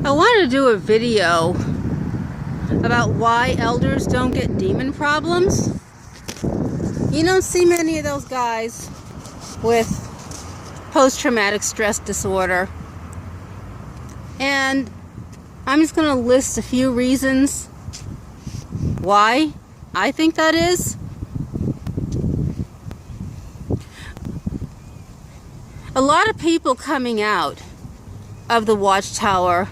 I wanted to do a video about why elders don't get demon problems. You don't see many of those guys with post-traumatic stress disorder. And I'm just going to list a few reasons why I think that is. A lot of people coming out of the Watchtower,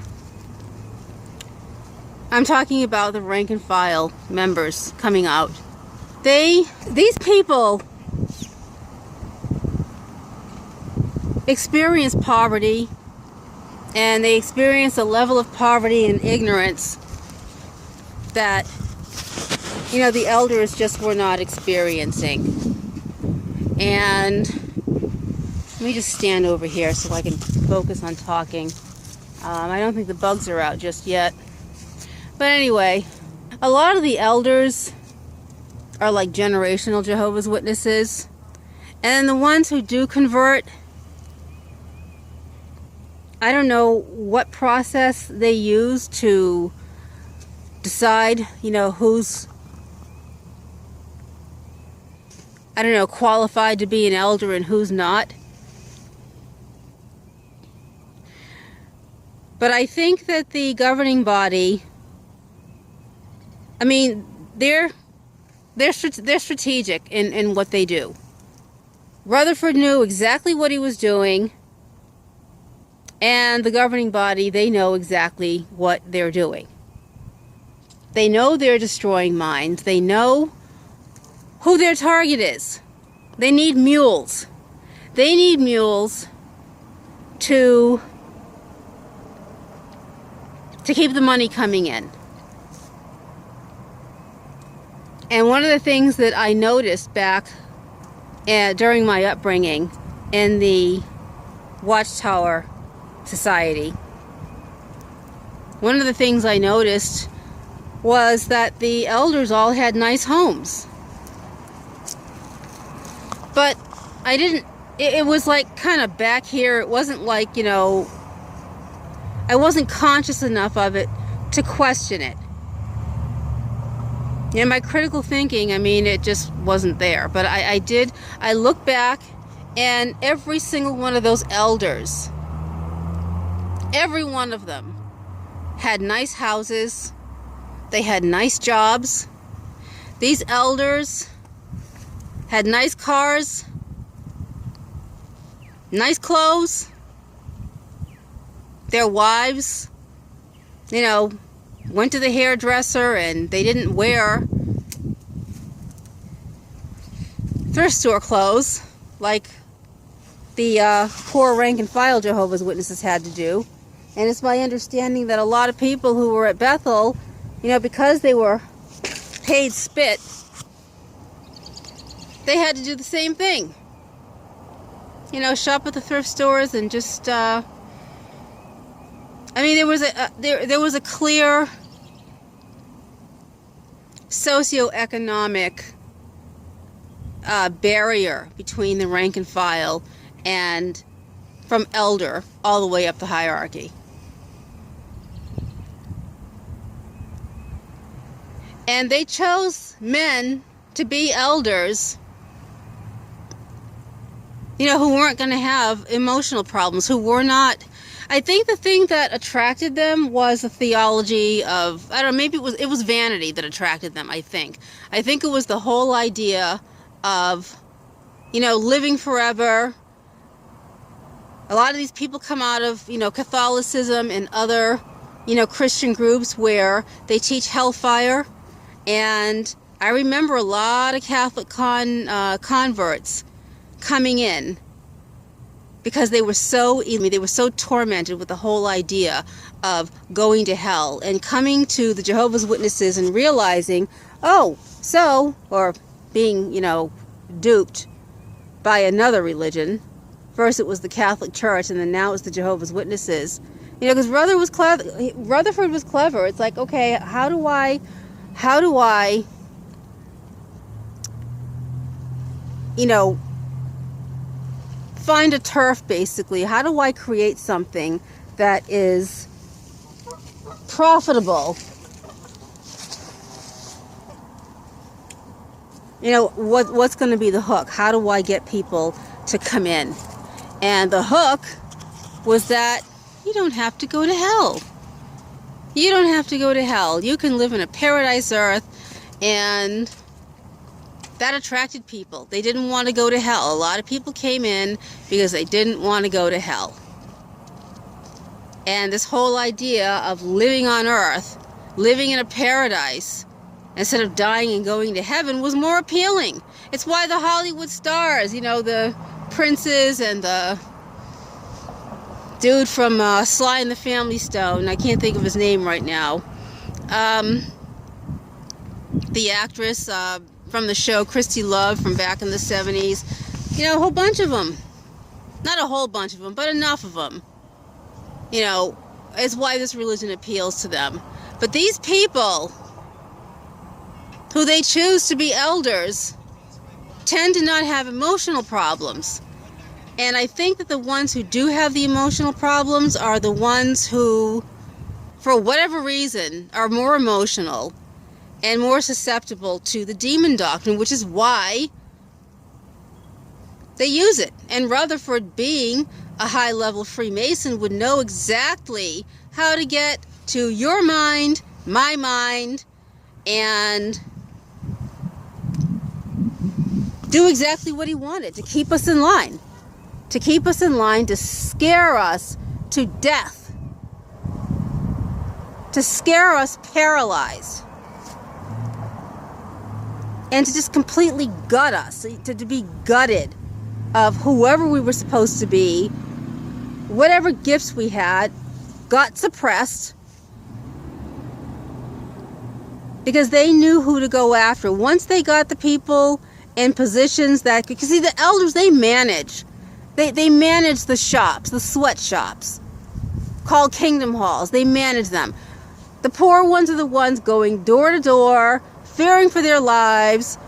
I'm talking about the rank and file members coming out. These people experience poverty, and they experience a level of poverty and ignorance that, the elders just were not experiencing. And let me just stand over here so I can focus on talking. I don't think the bugs are out just yet. But anyway, a lot of the elders are like generational Jehovah's Witnesses. And the ones who do convert, I don't know what process they use to decide, who's, qualified to be an elder and who's not. But I think that the governing body, they're strategic in what they do. Rutherford knew exactly what he was doing, and the governing body, they know exactly what they're doing. They know they're destroying minds. They know who their target is. They need mules. They need mules to keep the money coming in. And one of the things that I noticed back during my upbringing in the Watchtower Society, one of the things I noticed was that the elders all had nice homes. But I didn't, it was like kind of back here. It wasn't like, I wasn't conscious enough of it to question it. My critical thinking, it just wasn't there. But I look back, and every single one of those elders, every one of them had nice houses. They had nice jobs. These elders had nice cars, nice clothes. Their wives, went to the hairdresser, and they didn't wear thrift store clothes like the poor rank and file Jehovah's Witnesses had to do. And it's my understanding that a lot of people who were at Bethel, because they were paid spit, they had to do the same thing. Shop at the thrift stores and just there was a clear socioeconomic barrier between the rank and file and from elder all the way up the hierarchy. And they chose men to be elders, who weren't going to have emotional problems, who were not. I think the thing that attracted them was the theology of, maybe it was vanity that attracted them, I think. I think it was the whole idea of, living forever. A lot of these people come out of, Catholicism and other, Christian groups where they teach hellfire. And I remember a lot of Catholic converts coming in because they were so tormented with the whole idea of going to hell, and coming to the Jehovah's Witnesses and realizing, or being, duped by another religion. First it was the Catholic Church, and then now it's the Jehovah's Witnesses. Because Rutherford was clever. It's like, okay, how do I find a turf, basically? How do I create something that is profitable. You know, what's going to be the hook? How do I get people to come in? And the hook was that you don't have to go to hell. You don't have to go to hell. You can live in a paradise earth, and that attracted people. They didn't want to go to hell. A lot of people came in because they didn't want to go to hell. And this whole idea of living on earth, living in a paradise, instead of dying and going to heaven, was more appealing. It's why the Hollywood stars, you know, the princes and the dude from Sly and the Family Stone, I can't think of his name right now, the actress from the show Christy Love from back in the 70s, you know, a whole bunch of them. Not a whole bunch of them, but enough of them. You know, is why this religion appeals to them. But these people who they choose to be elders tend to not have emotional problems. And I think that the ones who do have the emotional problems are the ones who, for whatever reason, are more emotional and more susceptible to the demon doctrine, which is why they use it. And Rutherford, being a high-level Freemason, would know exactly how to get to your mind, my mind, and do exactly what he wanted, to keep us in line. To keep us in line, to scare us to death. To scare us paralyzed. And to just completely gut us. To be gutted of whoever we were supposed to be. Whatever gifts we had got suppressed. Because they knew who to go after. Once they got the people in positions that, because see, the elders, they manage. They manage the shops, the sweatshops, called kingdom halls. They manage them. The poor ones are the ones going door to door, fearing for their lives,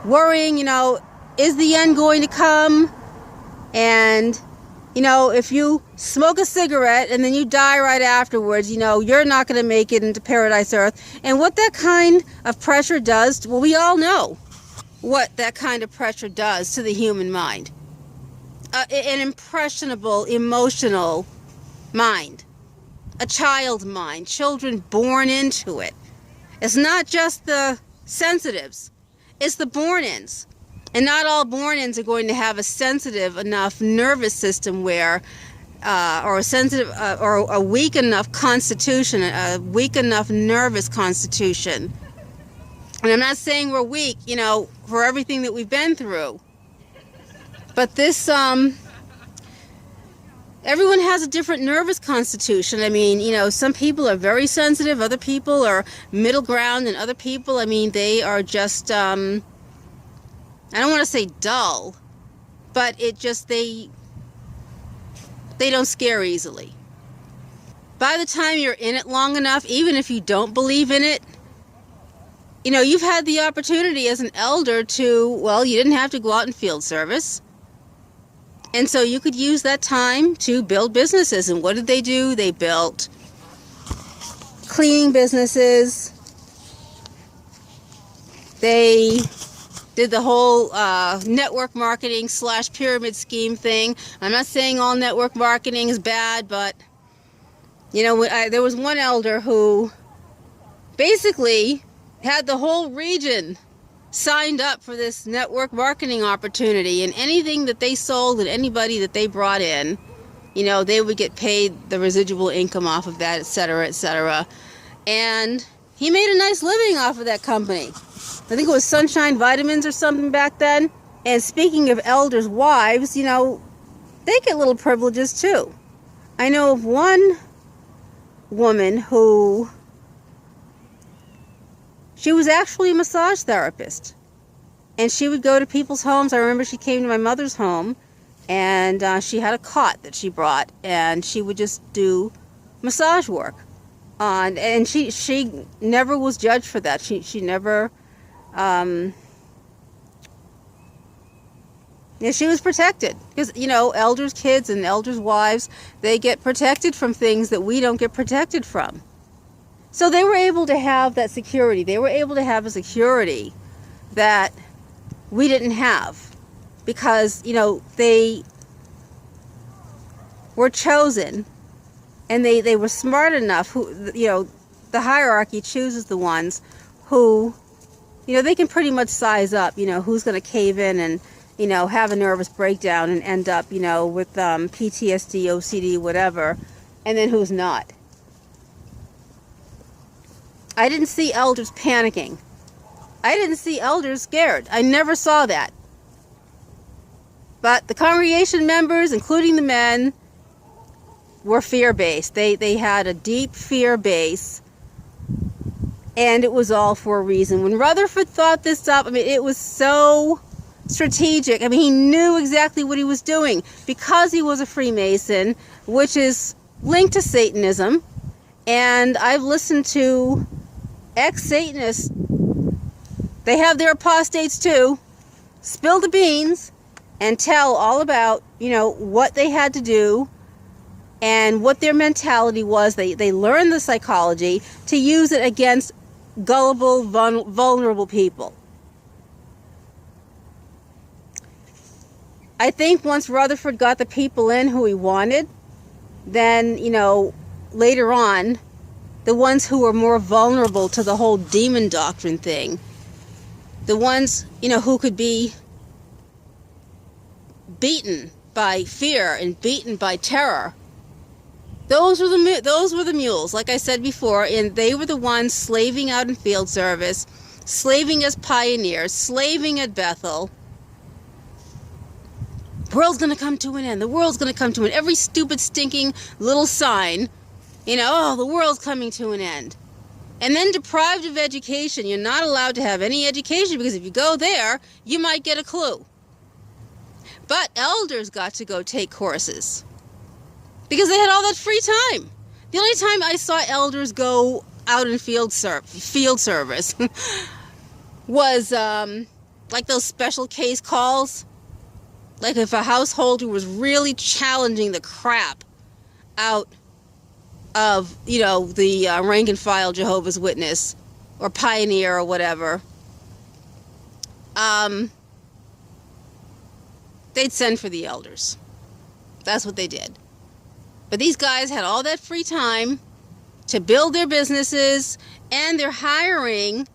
worrying, you know, is the end going to come? And, you know, if you smoke a cigarette and then you die right afterwards, you know, you're not going to make it into paradise earth. And what that kind of pressure does, well, we all know what that kind of pressure does to the human mind. An impressionable, emotional mind. A child mind. Children born into it. It's not just the sensitives. It's the born-ins. And not all born-ins are going to have a sensitive enough nervous system where, or a sensitive, or a weak enough constitution, a weak enough nervous constitution. And I'm not saying we're weak, you know, for everything that we've been through. But this, everyone has a different nervous constitution. I mean, you know, some people are very sensitive, other people are middle ground, and other people, I mean, they are just, I don't want to say dull, but it just, they don't scare easily. By the time you're in it long enough, even if you don't believe in it, you know, you've had the opportunity as an elder to, well, you didn't have to go out in field service. And so you could use that time to build businesses. And what did they do? They built cleaning businesses. They did the whole network marketing / pyramid scheme thing. I'm not saying all network marketing is bad, but, you know, there was one elder who basically had the whole region signed up for this network marketing opportunity, and anything that they sold and anybody that they brought in, you know, they would get paid the residual income off of that, etc., etc. And he made a nice living off of that company. I think it was Sunshine Vitamins or something back then. And speaking of elders' wives, you know, they get little privileges too. I know of one woman who, she was actually a massage therapist, and she would go to people's homes. I remember she came to my mother's home, and she had a cot that she brought, and she would just do massage work. And she never was judged for that. She never, she was protected. Because, you know, elders' kids and elders' wives, they get protected from things that we don't get protected from. So they were able to have that security. They were able to have a security that we didn't have, because, you know, they were chosen, and they were smart enough, who, you know, the hierarchy chooses the ones who, you know, they can pretty much size up, you know, who's going to cave in and, you know, have a nervous breakdown and end up, you know, with PTSD, OCD, whatever, and then who's not. I didn't see elders panicking. I didn't see elders scared. I never saw that. But the congregation members, including the men, were fear-based. They had a deep fear base, and it was all for a reason. When Rutherford thought this up, I mean, it was so strategic. I mean, he knew exactly what he was doing, because he was a Freemason, which is linked to Satanism. And I've listened to ex-Satanists, they have their apostates too, spill the beans and tell all about, you know, what they had to do and what their mentality was. They learned the psychology to use it against gullible, vulnerable people. I think once Rutherford got the people in who he wanted, then, you know, later on, the ones who were more vulnerable to the whole demon doctrine thing, the ones, you know, who could be beaten by fear and beaten by terror, those were the mules, like I said before, and they were the ones slaving out in field service, slaving as pioneers, slaving at Bethel. The world's going to come to an end. The world's going to come to an end. Every stupid, stinking little sign, you know, oh, the world's coming to an end. And then deprived of education, you're not allowed to have any education, because if you go there, you might get a clue. But elders got to go take courses, because they had all that free time. The only time I saw elders go out in field service was like those special case calls. Like if a householder was really challenging the crap out of, you know, the rank and file Jehovah's Witness or pioneer or whatever, they'd send for the elders. That's what they did. But these guys had all that free time to build their businesses, and they're hiring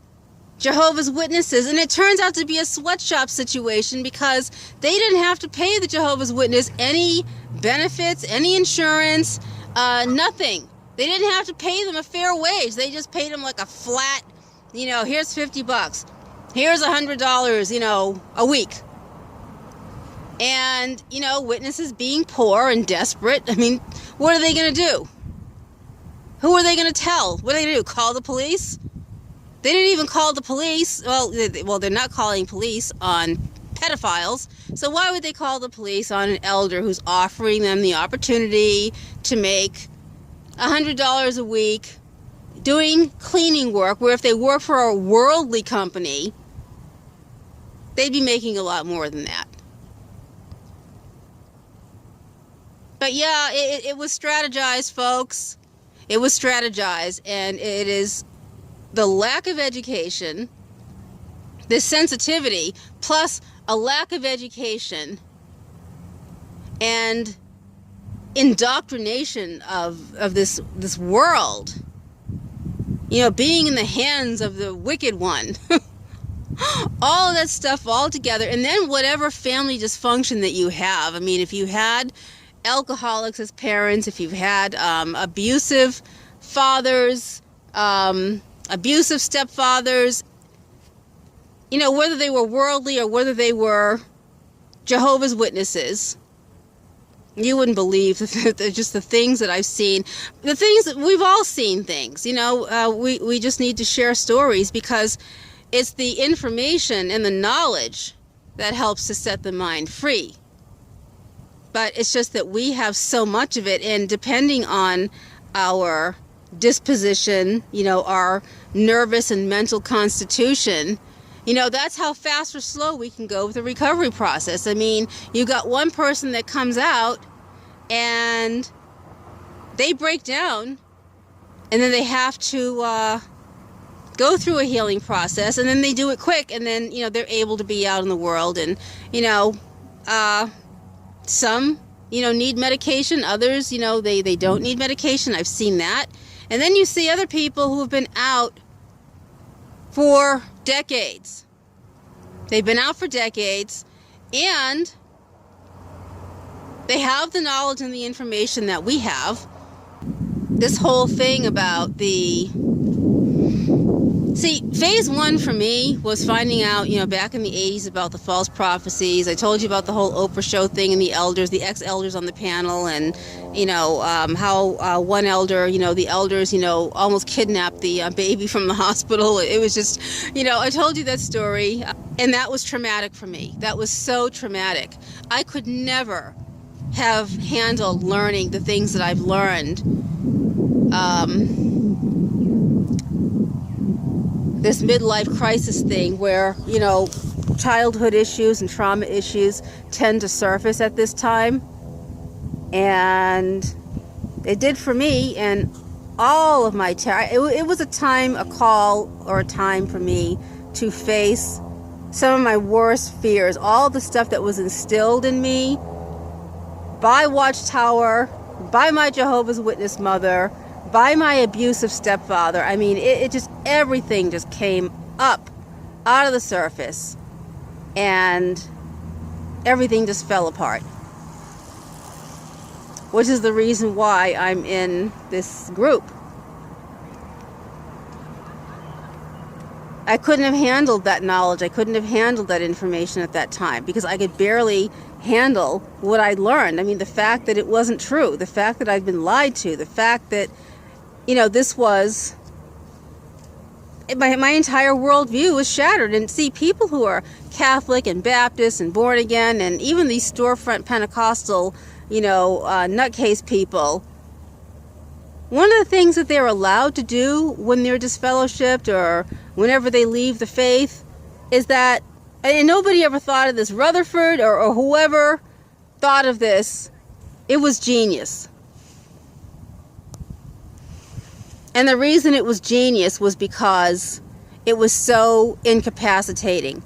Jehovah's Witnesses, and it turns out to be a sweatshop situation, because they didn't have to pay the Jehovah's Witness any benefits, any insurance, nothing. They didn't have to pay them a fair wage. They just paid them like a flat, you know, here's $50, here's $100, you know, a week. And, you know, witnesses being poor and desperate, I mean, what are they going to do? Who are they going to tell? What are they going to do? Call the police? They didn't even call the police. Well, they're not calling police on pedophiles. So why would they call the police on an elder who's offering them the opportunity to make $100 a week doing cleaning work, where if they work for a worldly company, they'd be making a lot more than that? But yeah, it was strategized, folks. It was strategized, and it is the lack of education, this sensitivity, plus a lack of education and indoctrination of this world, you know, being in the hands of the wicked one. All of that stuff all together, and then whatever family dysfunction that you have. I mean, if you had alcoholics as parents, if you've had abusive fathers, abusive stepfathers, you know, whether they were worldly or whether they were Jehovah's Witnesses, you wouldn't believe just the things that I've seen. The things that we've all seen things, you know, we just need to share stories, because it's the information and the knowledge that helps to set the mind free. But it's just that we have so much of it, and depending on our disposition, you know, our nervous and mental constitution, you know, that's how fast or slow we can go with the recovery process. I mean, you got one person that comes out and they break down and then they have to go through a healing process, and then they do it quick, and then, you know, they're able to be out in the world. And, you know, some, you know, need medication. Others, you know, they don't need medication. I've seen that. And then you see other people who have been out for decades. They've been out for decades, and they have the knowledge and the information that we have. This whole thing about the... See, phase one for me was finding out, you know, back in the 80s about the false prophecies. I told you about the whole Oprah show thing and the elders, the ex-elders on the panel, and, you know, how one elder, you know, the elders, you know, almost kidnapped the baby from the hospital. It was just, you know, I told you that story, and that was traumatic for me. That was so traumatic. I could never have handled learning the things that I've learned. This midlife crisis thing where, you know, childhood issues and trauma issues tend to surface at this time. And it did for me, and all of my time. It was a time, a call, or a time for me to face some of my worst fears, all the stuff that was instilled in me by Watchtower, by my Jehovah's Witness mother, by my abusive stepfather. I mean, it just, everything just came up out of the surface, and everything just fell apart. Which is the reason why I'm in this group. I couldn't have handled that knowledge. I couldn't have handled that information at that time, because I could barely handle what I learned. I mean, the fact that it wasn't true, the fact that I'd been lied to, the fact that, you know, this was, my entire worldview was shattered. And see, people who are Catholic and Baptist and born again, and even these storefront Pentecostal, you know, nutcase people, one of the things that they're allowed to do when they're disfellowshipped or whenever they leave the faith is that, and nobody ever thought of this, Rutherford or whoever thought of this, it was genius. And the reason it was genius was because it was so incapacitating.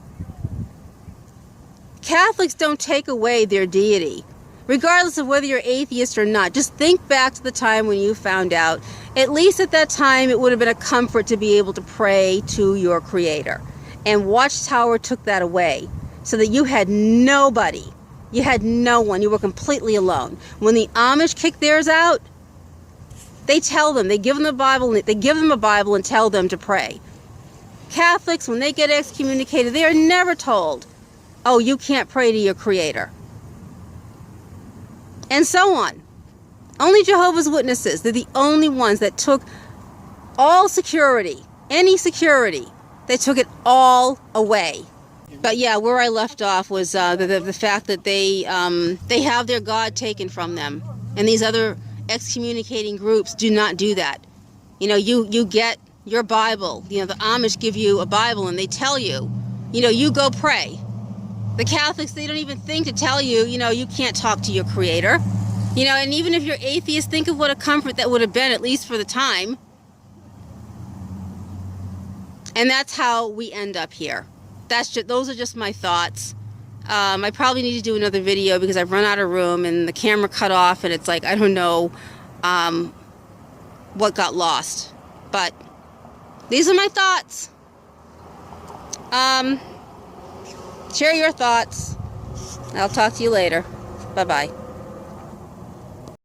Catholics don't take away their deity, regardless of whether you're atheist or not. Just think back to the time when you found out. At least at that time, it would have been a comfort to be able to pray to your Creator. And Watchtower took that away, so that you had nobody. You had no one. You were completely alone. When the Amish kick theirs out, they tell them, they give them the Bible, they give them a Bible and tell them to pray. Catholics, when they get excommunicated, they are never told, oh, you can't pray to your Creator. And so on. Only Jehovah's Witnesses, they're the only ones that took all security, any security, they took it all away. But yeah, where I left off was the fact that they have their God taken from them. And these other excommunicating groups do not do that. You know, you get your Bible. You know, the Amish give you a Bible and they tell you, you know, you go pray. The Catholics, they don't even think to tell you, you know, you can't talk to your Creator. You know, and even if you're atheist, think of what a comfort that would have been, at least for the time. And that's how we end up here. Those are just my thoughts. I probably need to do another video because I've run out of room and the camera cut off, and it's like, I don't know what got lost. But these are my thoughts. Share your thoughts. I'll talk to you later. Bye-bye.